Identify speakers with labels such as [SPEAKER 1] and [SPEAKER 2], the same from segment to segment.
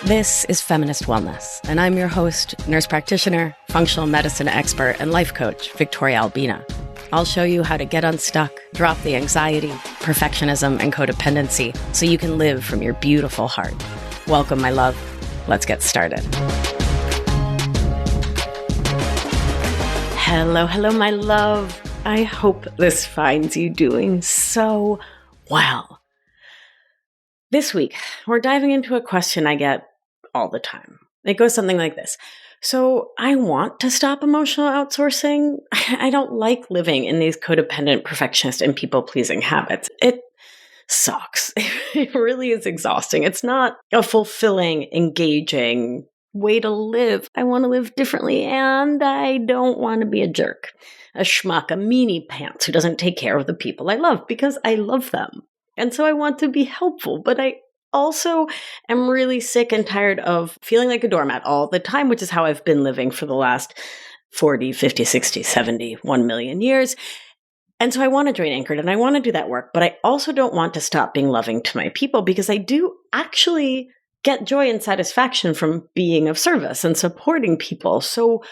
[SPEAKER 1] This is Feminist Wellness, and I'm your host, nurse practitioner, functional medicine expert, and life coach, Victoria Albina. I'll show you how to get unstuck, drop the anxiety, perfectionism, and codependency so you can live from your beautiful heart. Welcome, my love. Let's get started. Hello, my love. I hope this finds you doing so well. This week, we're diving into a question I get all the time. It goes something like this. So I want to stop emotional outsourcing. I don't like living in these codependent, perfectionist, and people-pleasing habits. It sucks. It really is exhausting. It's not a fulfilling, engaging way to live. I want to live differently, and I don't want to be a jerk, a schmuck, a meanie pants who doesn't take care of the people I love because I love them. And so I want to be helpful, but I also am really sick and tired of feeling like a doormat all the time, which is how I've been living for the last 40, 50, 60, 70, 1 million years. And so I want to join Anchored and I want to do that work, but I also don't want to stop being loving to my people because I do actually get joy and satisfaction from being of service and supporting people. So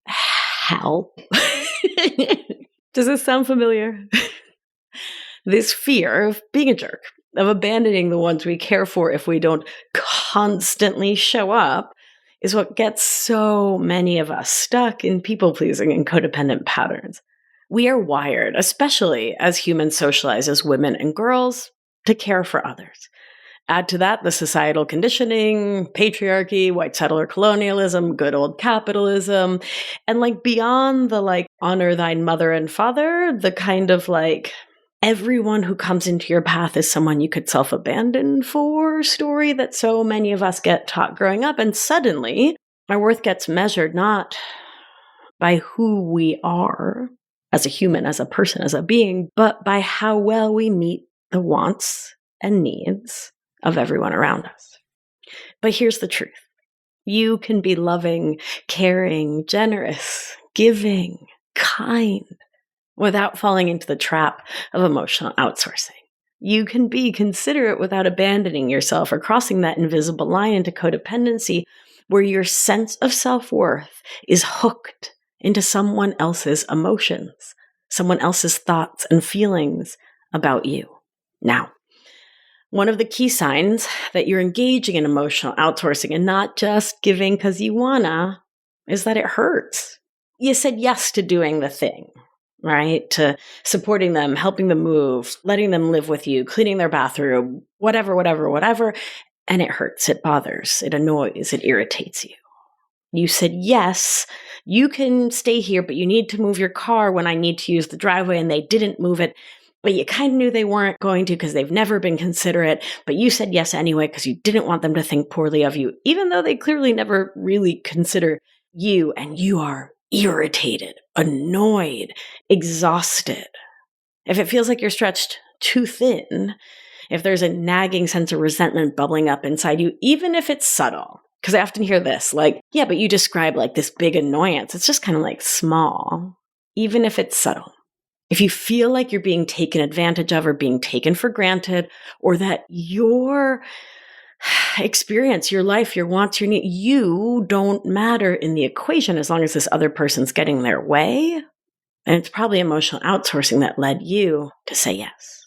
[SPEAKER 1] help. Does this sound familiar? This fear of being a jerk, of abandoning the ones we care for if we don't constantly show up, is what gets so many of us stuck in people-pleasing and codependent patterns. We are wired, especially as humans socialized as women and girls, to care for others. Add to that the societal conditioning, patriarchy, white settler colonialism, good old capitalism, and beyond the honor thine mother and father, the kind of everyone who comes into your path is someone you could self-abandon for story that so many of us get taught growing up. And suddenly, our worth gets measured not by who we are as a human, as a person, as a being, but by how well we meet the wants and needs of everyone around us. But here's the truth. You can be loving, caring, generous, giving, kind, without falling into the trap of emotional outsourcing. You can be considerate without abandoning yourself or crossing that invisible line into codependency where your sense of self-worth is hooked into someone else's emotions, someone else's thoughts and feelings about you. Now, one of the key signs that you're engaging in emotional outsourcing and not just giving because you wanna is that it hurts. You said yes to doing the thing. Right? To supporting them, helping them move, letting them live with you, cleaning their bathroom, whatever. And it hurts, it bothers, it annoys, it irritates you. You said, yes, you can stay here, but you need to move your car when I need to use the driveway, and they didn't move it. But you kind of knew they weren't going to because they've never been considerate, but you said yes anyway because you didn't want them to think poorly of you, even though they clearly never really consider you, and you are irritated, annoyed, exhausted. If it feels like you're stretched too thin, if there's a nagging sense of resentment bubbling up inside you, even if it's subtle, because I often hear this, yeah, but you describe this big annoyance. It's just kind of small, even if it's subtle. If you feel like you're being taken advantage of or being taken for granted, or that your experience, your life, your wants, your needs, you don't matter in the equation as long as this other person's getting their way. And it's probably emotional outsourcing that led you to say yes.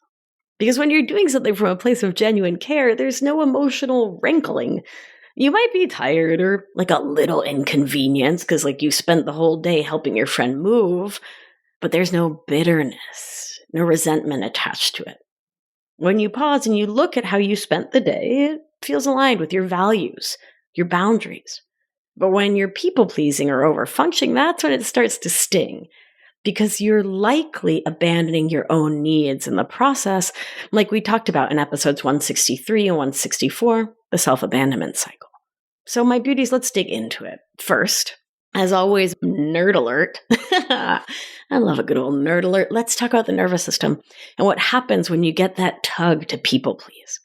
[SPEAKER 1] Because when you're doing something from a place of genuine care, there's no emotional wrinkling. You might be tired or a little inconvenienced because you spent the whole day helping your friend move, but there's no bitterness, no resentment attached to it. When you pause and you look at how you spent the day, it feels aligned with your values, your boundaries. But when you're people-pleasing or over-functioning, that's when it starts to sting, because you're likely abandoning your own needs in the process, like we talked about in episodes 163 and 164, the self-abandonment cycle. So my beauties, let's dig into it. First, as always, nerd alert. I love a good old nerd alert. Let's talk about the nervous system and what happens when you get that tug to people-please.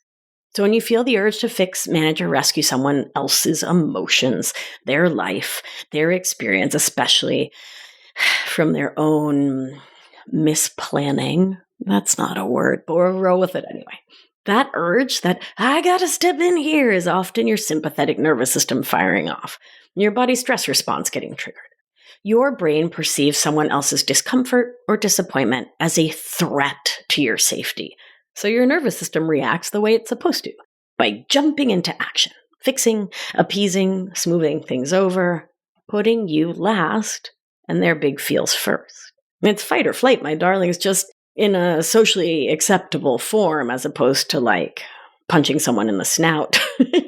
[SPEAKER 1] So when you feel the urge to fix, manage, or rescue someone else's emotions, their life, their experience, especially from their own misplanning, that's not a word, but we'll roll with it anyway. That urge that I gotta step in here is often your sympathetic nervous system firing off, your body's stress response getting triggered. Your brain perceives someone else's discomfort or disappointment as a threat to your safety. So your nervous system reacts the way it's supposed to, by jumping into action, fixing, appeasing, smoothing things over, putting you last, and their big feels first. It's fight or flight, my darlings, just in a socially acceptable form as opposed to like punching someone in the snout,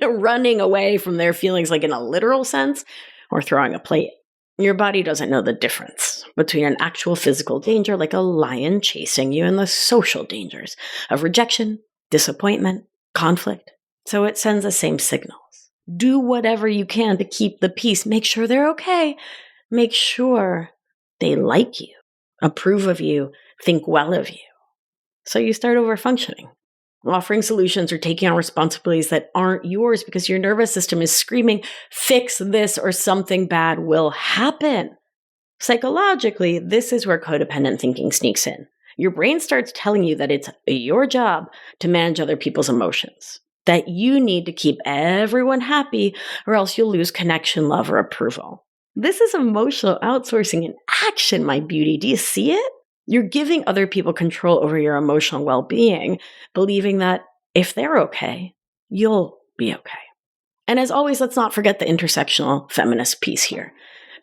[SPEAKER 1] running away from their feelings like in a literal sense, or throwing a plate. Your body doesn't know the difference between an actual physical danger like a lion chasing you and the social dangers of rejection, disappointment, conflict. So it sends the same signals. Do whatever you can to keep the peace. Make sure they're okay. Make sure they like you, approve of you, think well of you. So you start over-functioning, offering solutions or taking on responsibilities that aren't yours because your nervous system is screaming, fix this or something bad will happen. Psychologically, this is where codependent thinking sneaks in. Your brain starts telling you that it's your job to manage other people's emotions, that you need to keep everyone happy or else you'll lose connection, love, or approval. This is emotional outsourcing in action, my beauty. Do you see it? You're giving other people control over your emotional well-being, believing that if they're okay, you'll be okay. And as always, let's not forget the intersectional feminist piece here.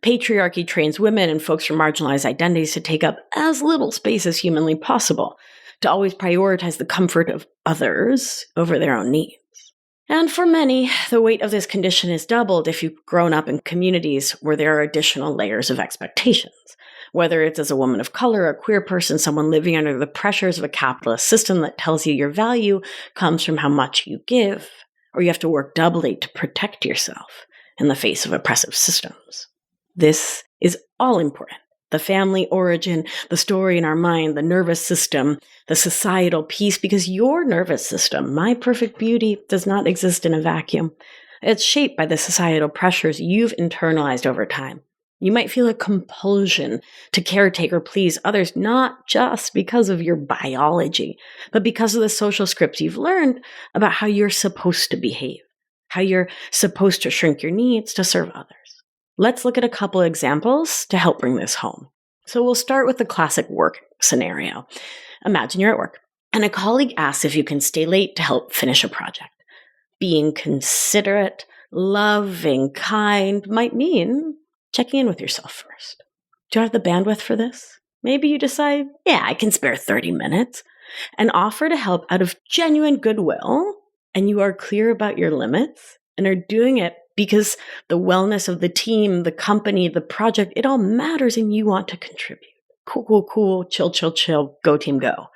[SPEAKER 1] Patriarchy trains women and folks from marginalized identities to take up as little space as humanly possible, to always prioritize the comfort of others over their own needs. And for many, the weight of this condition is doubled if you've grown up in communities where there are additional layers of expectations. Whether it's as a woman of color, a queer person, someone living under the pressures of a capitalist system that tells you your value comes from how much you give, or you have to work doubly to protect yourself in the face of oppressive systems. This is all important. The family origin, the story in our mind, the nervous system, the societal piece, because your nervous system, my perfect beauty, does not exist in a vacuum. It's shaped by the societal pressures you've internalized over time. You might feel a compulsion to caretake or please others, not just because of your biology, but because of the social scripts you've learned about how you're supposed to behave, how you're supposed to shrink your needs to serve others. Let's look at a couple examples to help bring this home. So we'll start with the classic work scenario. Imagine you're at work, and a colleague asks if you can stay late to help finish a project. Being considerate, loving, kind might mean checking in with yourself first. Do you have the bandwidth for this? Maybe you decide, yeah, I can spare 30 minutes, and offer to help out of genuine goodwill, and you are clear about your limits and are doing it because the wellness of the team, the company, the project, it all matters and you want to contribute. Cool, chill, go team, go.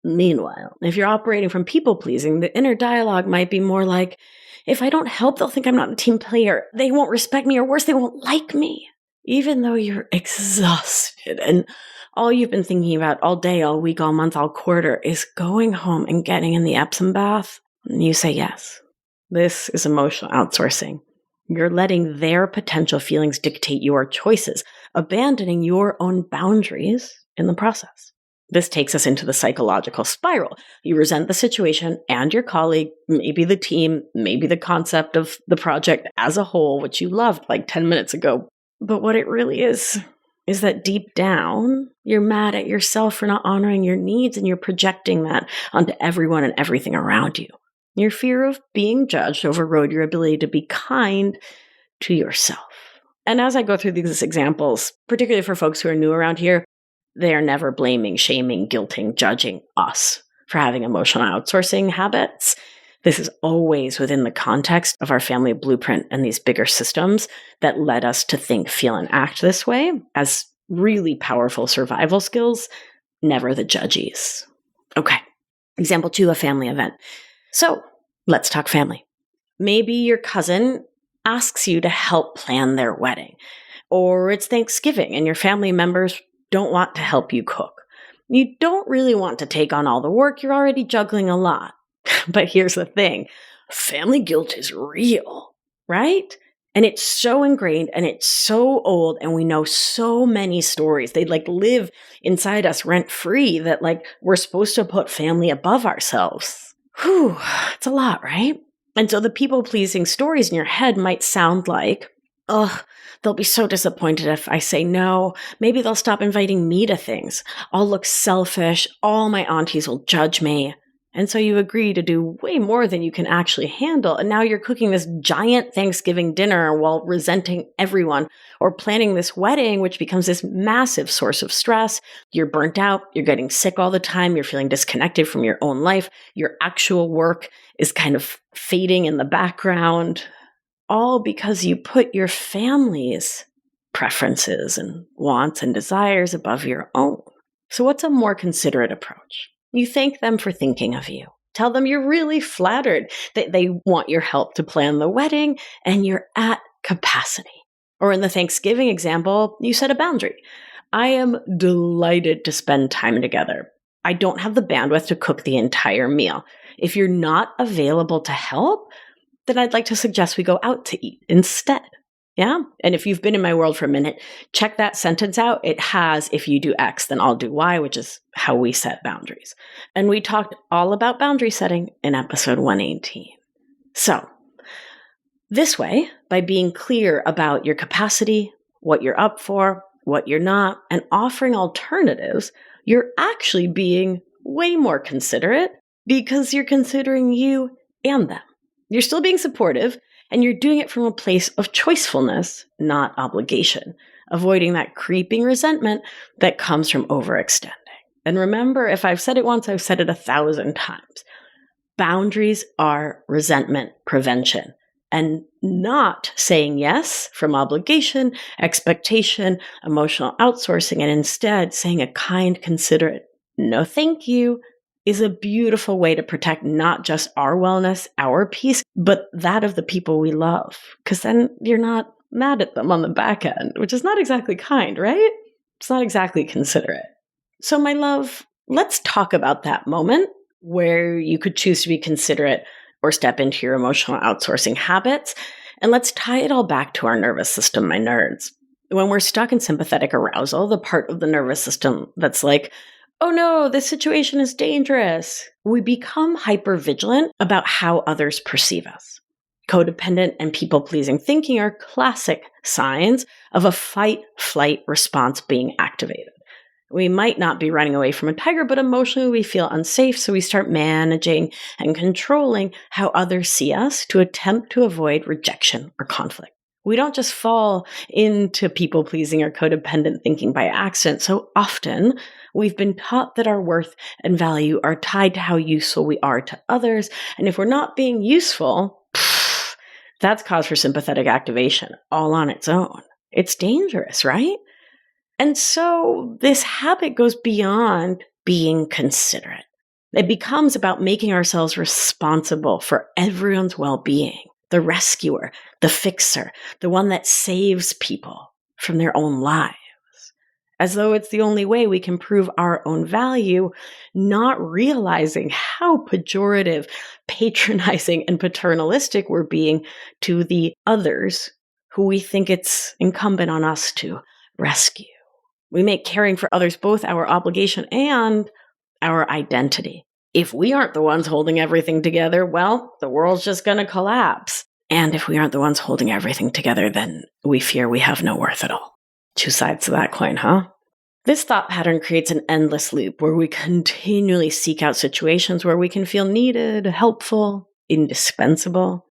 [SPEAKER 1] Meanwhile, if you're operating from people-pleasing, the inner dialogue might be more like, if I don't help, they'll think I'm not a team player. They won't respect me, or worse, they won't like me. Even though you're exhausted and all you've been thinking about all day, all week, all month, all quarter is going home and getting in the Epsom bath, and you say yes. This is emotional outsourcing. You're letting their potential feelings dictate your choices, abandoning your own boundaries in the process. This takes us into the psychological spiral. You resent the situation and your colleague, maybe the team, maybe the concept of the project as a whole, which you loved like 10 minutes ago. But what it really is that deep down, you're mad at yourself for not honoring your needs and you're projecting that onto everyone and everything around you. Your fear of being judged overrode your ability to be kind to yourself. And as I go through these examples, particularly for folks who are new around here, they are never blaming, shaming, guilting, judging us for having emotional outsourcing habits. This is always within the context of our family blueprint and these bigger systems that led us to think, feel, and act this way as really powerful survival skills, never the judges. Okay, example 2, a family event. So let's talk family. Maybe your cousin asks you to help plan their wedding, or it's Thanksgiving and your family members don't want to help you cook. You don't really want to take on all the work. You're already juggling a lot. But here's the thing. Family guilt is real, right? And it's so ingrained and it's so old and we know so many stories. They live inside us rent free that we're supposed to put family above ourselves. Whew, it's a lot, right? And so the people-pleasing stories in your head might sound like, ugh, they'll be so disappointed if I say no. Maybe they'll stop inviting me to things. I'll look selfish. All my aunties will judge me. And so you agree to do way more than you can actually handle. And now you're cooking this giant Thanksgiving dinner while resenting everyone, or planning this wedding, which becomes this massive source of stress. You're burnt out. You're getting sick all the time. You're feeling disconnected from your own life. Your actual work is kind of fading in the background, all because you put your family's preferences and wants and desires above your own. So what's a more considerate approach? You thank them for thinking of you. Tell them you're really flattered that they want your help to plan the wedding and you're at capacity. Or in the Thanksgiving example, you set a boundary. I am delighted to spend time together. I don't have the bandwidth to cook the entire meal. If you're not available to help, then I'd like to suggest we go out to eat instead. Yeah? And if you've been in my world for a minute, check that sentence out. It has, if you do X, then I'll do Y, which is how we set boundaries. And we talked all about boundary setting in episode 118. So this way, by being clear about your capacity, what you're up for, what you're not, and offering alternatives, you're actually being way more considerate because you're considering you and them. You're still being supportive, and you're doing it from a place of choicefulness, not obligation, avoiding that creeping resentment that comes from overextending. And remember, if I've said it once, I've said it 1,000 times. Boundaries are resentment prevention, and not saying yes from obligation, expectation, emotional outsourcing, and instead saying a kind, considerate no thank you is a beautiful way to protect not just our wellness, our peace, but that of the people we love. Because then you're not mad at them on the back end, which is not exactly kind, right? It's not exactly considerate. So my love, let's talk about that moment where you could choose to be considerate or step into your emotional outsourcing habits. And let's tie it all back to our nervous system, my nerds. When we're stuck in sympathetic arousal, the part of the nervous system that's like, oh no, this situation is dangerous, we become hypervigilant about how others perceive us. Codependent and people-pleasing thinking are classic signs of a fight-flight response being activated. We might not be running away from a tiger, but emotionally we feel unsafe, so we start managing and controlling how others see us to attempt to avoid rejection or conflict. We don't just fall into people-pleasing or codependent thinking by accident. So often, we've been taught that our worth and value are tied to how useful we are to others. And if we're not being useful, that's cause for sympathetic activation all on its own. It's dangerous, right? And so this habit goes beyond being considerate. It becomes about making ourselves responsible for everyone's well-being. The rescuer, the fixer, the one that saves people from their own lives. As though it's the only way we can prove our own value, not realizing how pejorative, patronizing, and paternalistic we're being to the others who we think it's incumbent on us to rescue. We make caring for others both our obligation and our identity. If we aren't the ones holding everything together, well, the world's just going to collapse. And if we aren't the ones holding everything together, then we fear we have no worth at all. Two sides to that coin, huh? This thought pattern creates an endless loop where we continually seek out situations where we can feel needed, helpful, indispensable.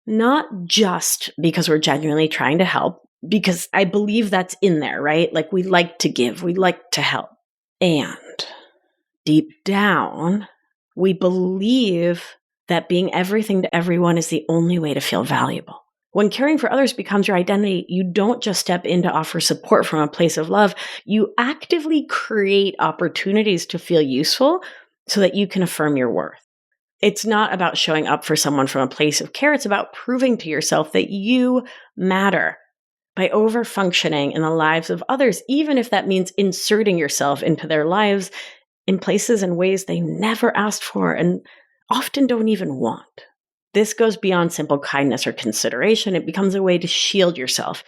[SPEAKER 1] Not just because we're genuinely trying to help, because I believe that's in there, right? Like we like to give, we like to help. And deep down, we believe that being everything to everyone is the only way to feel valuable. When caring for others becomes your identity, you don't just step in to offer support from a place of love. You actively create opportunities to feel useful so that you can affirm your worth. It's not about showing up for someone from a place of care. It's about proving to yourself that you matter by over-functioning in the lives of others, even if that means inserting yourself into their lives in places and ways they never asked for and often don't even want. This goes beyond simple kindness or consideration. It becomes a way to shield yourself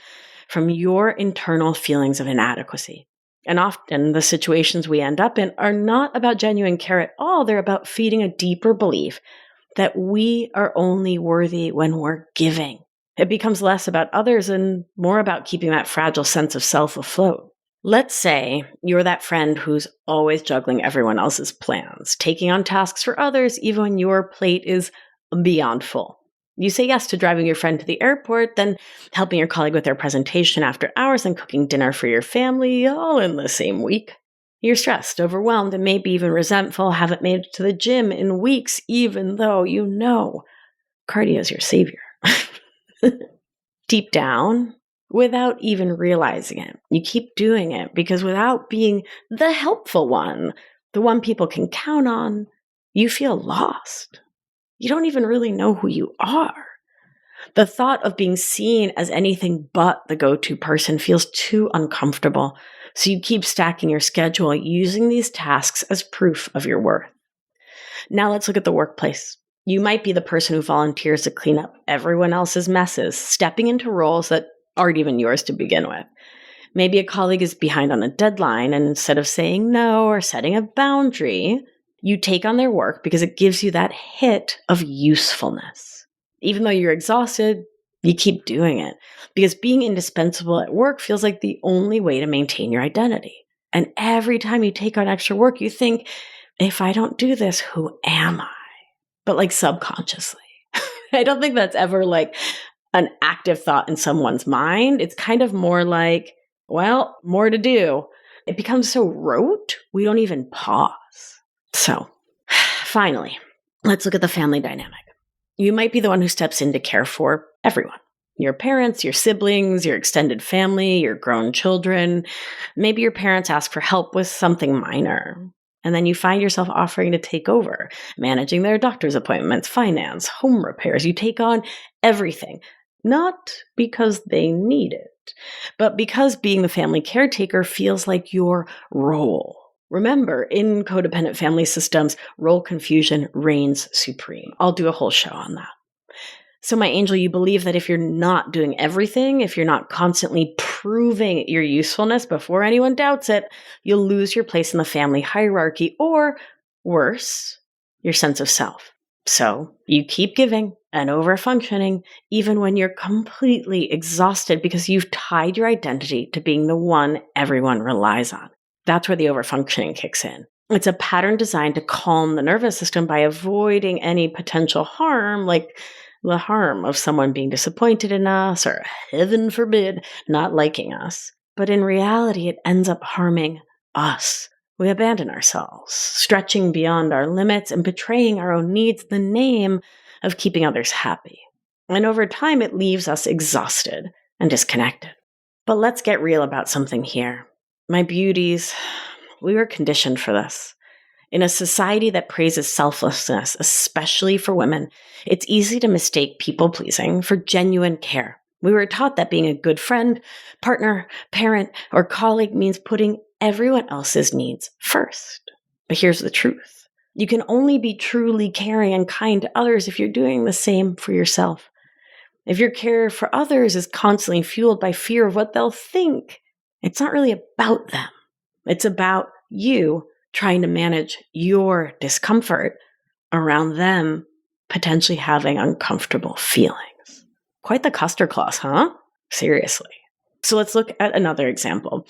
[SPEAKER 1] from your internal feelings of inadequacy. And often the situations we end up in are not about genuine care at all. They're about feeding a deeper belief that we are only worthy when we're giving. It becomes less about others and more about keeping that fragile sense of self afloat. Let's say you're that friend who's always juggling everyone else's plans, taking on tasks for others even when your plate is beyond full. You say yes to driving your friend to the airport, then helping your colleague with their presentation after hours and cooking dinner for your family all in the same week. You're stressed, overwhelmed, and maybe even resentful, haven't made it to the gym in weeks, even though you know cardio is your savior. Deep down, without even realizing it, you keep doing it because without being the helpful one, the one people can count on, you feel lost. You don't even really know who you are. The thought of being seen as anything but the go-to person feels too uncomfortable, so you keep stacking your schedule using these tasks as proof of your worth. Now let's look at the workplace. You might be the person who volunteers to clean up everyone else's messes, stepping into roles that aren't even yours to begin with. Maybe a colleague is behind on a deadline, and instead of saying no or setting a boundary, you take on their work because it gives you that hit of usefulness. Even though you're exhausted, you keep doing it because being indispensable at work feels like the only way to maintain your identity. And every time you take on extra work, you think, if I don't do this, who am I? But like subconsciously. I don't think that's ever like an active thought in someone's mind. It's kind of more like, well, more to do. It becomes so rote, we don't even pause. So, finally, let's look at the family dynamic. You might be the one who steps in to care for everyone. Your parents, your siblings, your extended family, your grown children. Maybe your parents ask for help with something minor. And then you find yourself offering to take over, managing their doctor's appointments, finance, home repairs. You take on everything, not because they need it, but because being the family caretaker feels like your role. Remember, in codependent family systems, role confusion reigns supreme. I'll do a whole show on that. So my angel, you believe that if you're not doing everything, if you're not constantly proving your usefulness before anyone doubts it, you'll lose your place in the family hierarchy, or worse, your sense of self. So you keep giving and over-functioning even when you're completely exhausted because you've tied your identity to being the one everyone relies on. That's where the over-functioning kicks in. It's a pattern designed to calm the nervous system by avoiding any potential harm, like the harm of someone being disappointed in us or, heaven forbid, not liking us. But in reality, it ends up harming us. We abandon ourselves, stretching beyond our limits and betraying our own needs in the name of keeping others happy. And over time, it leaves us exhausted and disconnected. But let's get real about something here. My beauties, we were conditioned for this. In a society that praises selflessness, especially for women, it's easy to mistake people-pleasing for genuine care. We were taught that being a good friend, partner, parent, or colleague means putting everyone else's needs first. But here's the truth. You can only be truly caring and kind to others if you're doing the same for yourself. If your care for others is constantly fueled by fear of what they'll think, it's not really about them. It's about you trying to manage your discomfort around them potentially having uncomfortable feelings. Quite the custer-class, huh? Seriously. So let's look at another example.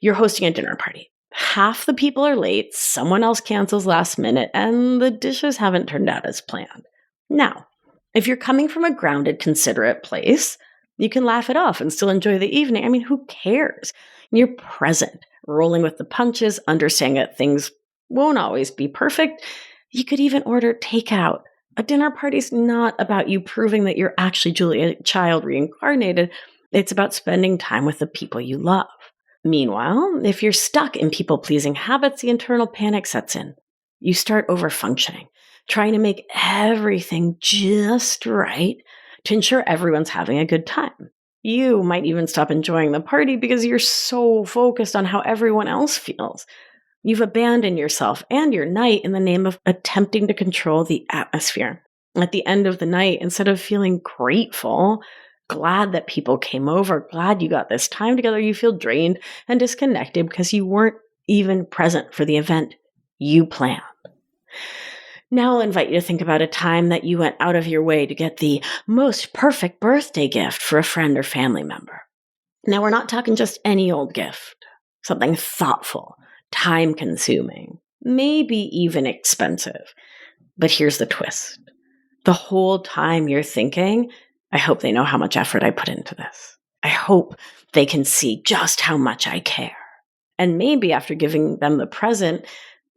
[SPEAKER 1] You're hosting a dinner party. Half the people are late, someone else cancels last minute, and the dishes haven't turned out as planned. Now, if you're coming from a grounded, considerate place, you can laugh it off and still enjoy the evening. I mean, who cares? You're present, rolling with the punches, understanding that things won't always be perfect. You could even order takeout. A dinner party's not about you proving that you're actually Julia Child reincarnated. It's about spending time with the people you love. Meanwhile, if you're stuck in people-pleasing habits, the internal panic sets in. You start over-functioning, trying to make everything just right to ensure everyone's having a good time. You might even stop enjoying the party because you're so focused on how everyone else feels. You've abandoned yourself and your night in the name of attempting to control the atmosphere. At the end of the night, instead of feeling grateful, glad that people came over, glad you got this time together, you feel drained and disconnected because you weren't even present for the event you planned. Now I'll invite you to think about a time that you went out of your way to get the most perfect birthday gift for a friend or family member. Now we're not talking just any old gift, something thoughtful, time-consuming, maybe even expensive. But here's the twist. The whole time you're thinking, I hope they know how much effort I put into this. I hope they can see just how much I care. And maybe after giving them the present,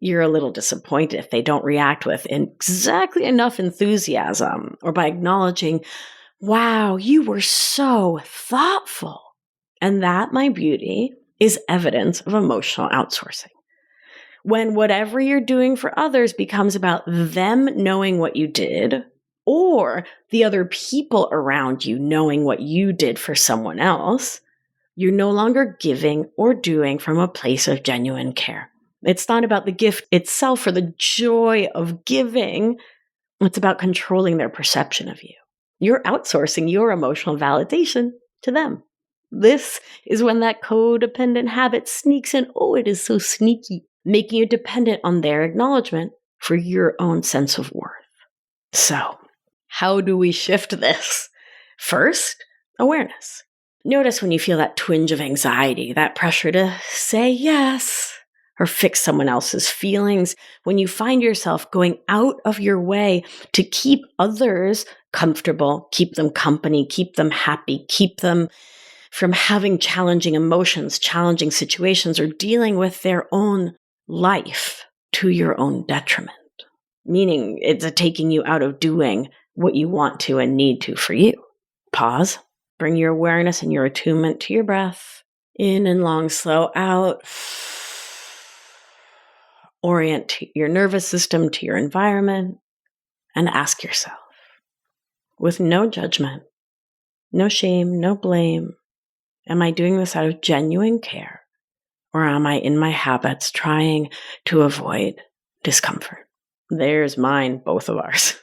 [SPEAKER 1] you're a little disappointed if they don't react with exactly enough enthusiasm or by acknowledging, wow, you were so thoughtful. And that, my beauty, is evidence of emotional outsourcing. When whatever you're doing for others becomes about them knowing what you did, or the other people around you knowing what you did for someone else, you're no longer giving or doing from a place of genuine care. It's not about the gift itself or the joy of giving. It's about controlling their perception of you. You're outsourcing your emotional validation to them. This is when that codependent habit sneaks in. Oh, it is so sneaky, making you dependent on their acknowledgement for your own sense of worth. So, how do we shift this? First, awareness. Notice when you feel that twinge of anxiety, that pressure to say yes or fix someone else's feelings, when you find yourself going out of your way to keep others comfortable, keep them company, keep them happy, keep them from having challenging emotions, challenging situations, or dealing with their own life to your own detriment. Meaning it's taking you out of doing what you want to and need to for you. Pause. Bring your awareness and your attunement to your breath. In and long, slow out. Orient your nervous system to your environment and ask yourself, with no judgment, no shame, no blame, am I doing this out of genuine care, or am I in my habits trying to avoid discomfort? There's mine, both of ours.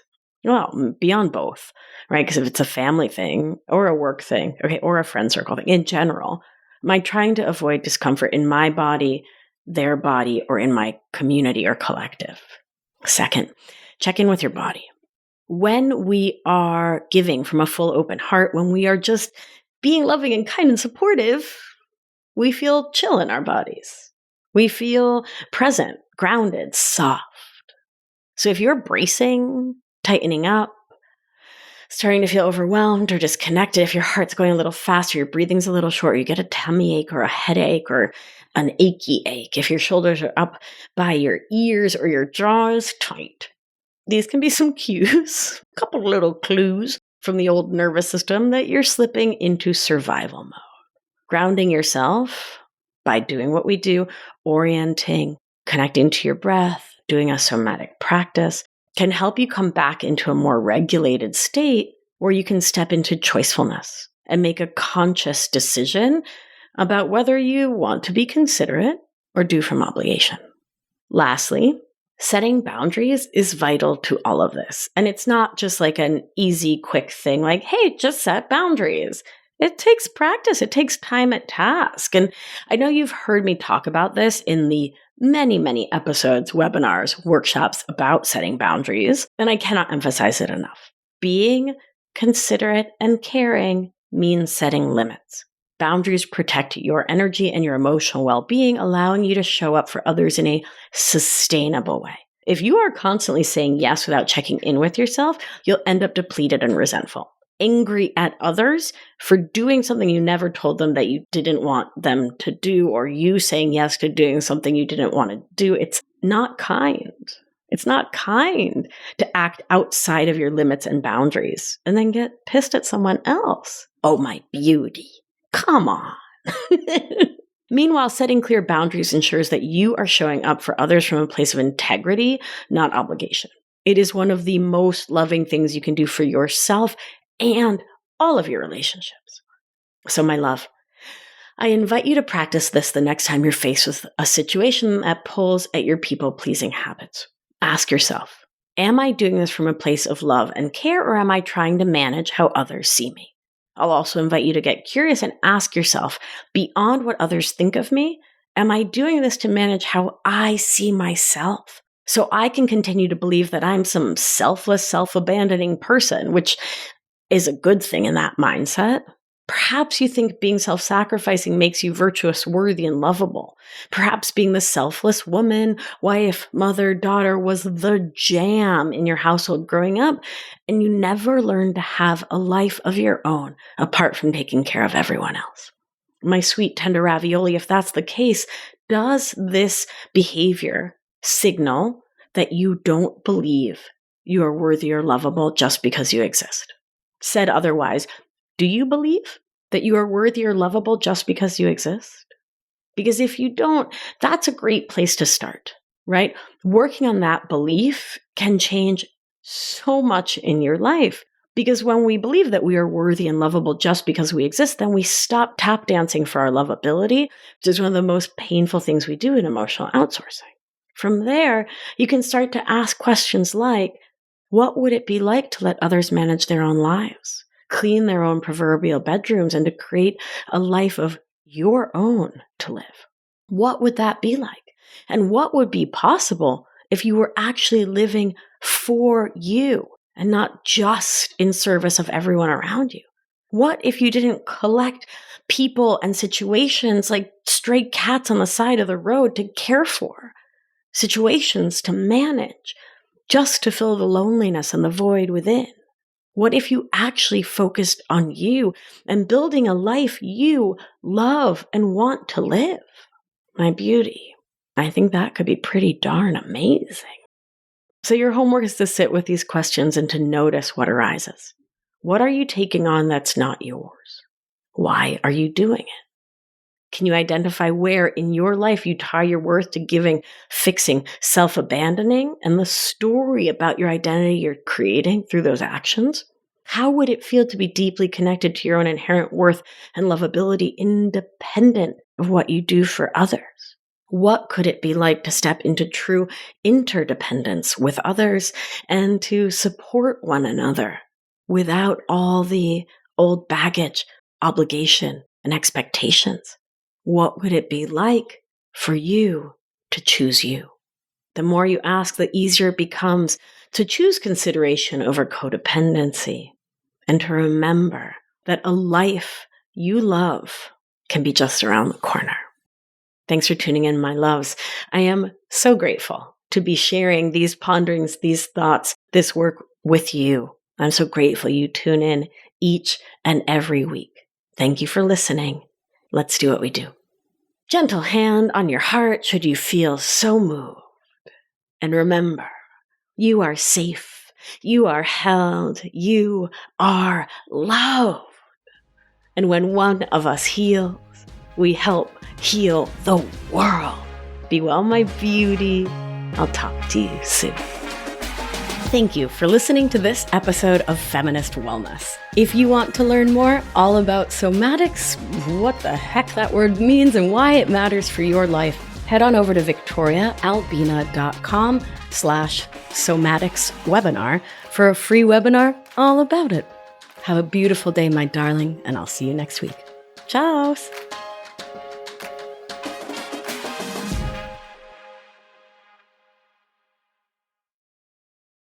[SPEAKER 1] Well, beyond both, right? Because if it's a family thing or a work thing, okay, or a friend circle thing, in general, am I trying to avoid discomfort in my body, their body, or in my community or collective? Second, check in with your body. When we are giving from a full open heart, when we are just being loving and kind and supportive, we feel chill in our bodies. We feel present, grounded, soft. So if you're bracing, tightening up, starting to feel overwhelmed or disconnected, if your heart's going a little faster, your breathing's a little short, you get a tummy ache or a headache or an achy ache, if your shoulders are up by your ears or your jaw is tight, these can be some cues, a couple little clues from the old nervous system that you're slipping into survival mode. Grounding yourself by doing what we do, orienting, connecting to your breath, doing a somatic practice, can help you come back into a more regulated state where you can step into choicefulness and make a conscious decision about whether you want to be considerate or do from obligation. Lastly, setting boundaries is vital to all of this. And it's not just like an easy, quick thing like, hey, just set boundaries. It takes practice. It takes time at task. And I know you've heard me talk about this in the many, many episodes, webinars, workshops about setting boundaries, and I cannot emphasize it enough. Being considerate and caring means setting limits. Boundaries protect your energy and your emotional well-being, allowing you to show up for others in a sustainable way. If you are constantly saying yes without checking in with yourself, you'll end up depleted and resentful, angry at others for doing something you never told them that you didn't want them to do, or you saying yes to doing something you didn't want to do. It's not kind. It's not kind to act outside of your limits and boundaries and then get pissed at someone else. Oh, my beauty. Come on. Meanwhile, setting clear boundaries ensures that you are showing up for others from a place of integrity, not obligation. It is one of the most loving things you can do for yourself and all of your relationships. So, my love, I invite you to practice this the next time you're faced with a situation that pulls at your people-pleasing habits. Ask yourself, am I doing this from a place of love and care, or am I trying to manage how others see me? I'll also invite you to get curious and ask yourself, beyond what others think of me, am I doing this to manage how I see myself? So I can continue to believe that I'm some selfless, self-abandoning person, which is a good thing in that mindset. Perhaps you think being self-sacrificing makes you virtuous, worthy, and lovable. Perhaps being the selfless woman, wife, mother, daughter was the jam in your household growing up, and you never learned to have a life of your own apart from taking care of everyone else. My sweet, tender ravioli, if that's the case, does this behavior signal that you don't believe you are worthy or lovable just because you exist? Said otherwise, do you believe that you are worthy or lovable just because you exist? Because if you don't, that's a great place to start, right? Working on that belief can change so much in your life. Because when we believe that we are worthy and lovable just because we exist, then we stop tap dancing for our lovability, which is one of the most painful things we do in emotional outsourcing. From there, you can start to ask questions like, what would it be like to let others manage their own lives, clean their own proverbial bedrooms, and to create a life of your own to live? What would that be like? And what would be possible if you were actually living for you and not just in service of everyone around you? What if you didn't collect people and situations like stray cats on the side of the road to care for, situations to manage, just to fill the loneliness and the void within? What if you actually focused on you and building a life you love and want to live? My beauty, I think that could be pretty darn amazing. So your homework is to sit with these questions and to notice what arises. What are you taking on that's not yours? Why are you doing it? Can you identify where in your life you tie your worth to giving, fixing, self-abandoning, and the story about your identity you're creating through those actions? How would it feel to be deeply connected to your own inherent worth and lovability, independent of what you do for others? What could it be like to step into true interdependence with others and to support one another without all the old baggage, obligation, and expectations? What would it be like for you to choose you? The more you ask, the easier it becomes to choose consideration over codependency and to remember that a life you love can be just around the corner. Thanks for tuning in, my loves. I am so grateful to be sharing these ponderings, these thoughts, this work with you. I'm so grateful you tune in each and every week. Thank you for listening. Let's do what we do. Gentle hand on your heart should you feel so moved. And remember, you are safe. You are held. You are loved. And when one of us heals, we help heal the world. Be well, my beauty. I'll talk to you soon. Thank you for listening to this episode of Feminist Wellness. If you want to learn more all about somatics, what the heck that word means and why it matters for your life, head on over to victoriaalbina.com/somatics webinar for a free webinar all about it. Have a beautiful day, my darling, and I'll see you next week. Ciao!